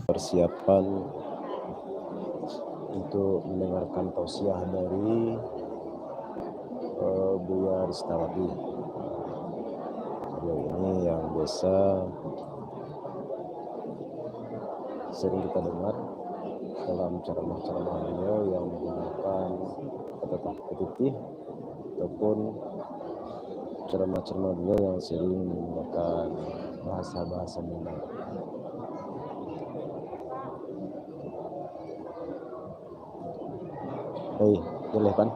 Persiapan untuk mendengarkan tausiah dari Buya Ristawati. Beliau ini yang biasa sering kita dengar dalam ceramah-ceramah beliau yang menggunakan kata petitih ataupun ceramah-ceramah beliau yang sering menggunakan bahasa-bahasa Minang. Boleh kan?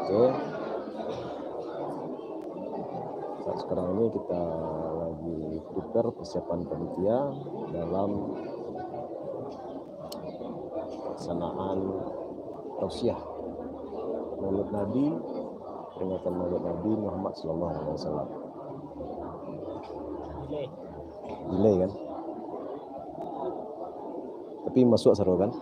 Oke. Saat sekarang ini kita lagi prepare persiapan panitia dalam pelaksanaan tausiah Maulid Nabi, peringatan Maulid Nabi Muhammad SAW. Delay kan? Tapi masuk seru kan?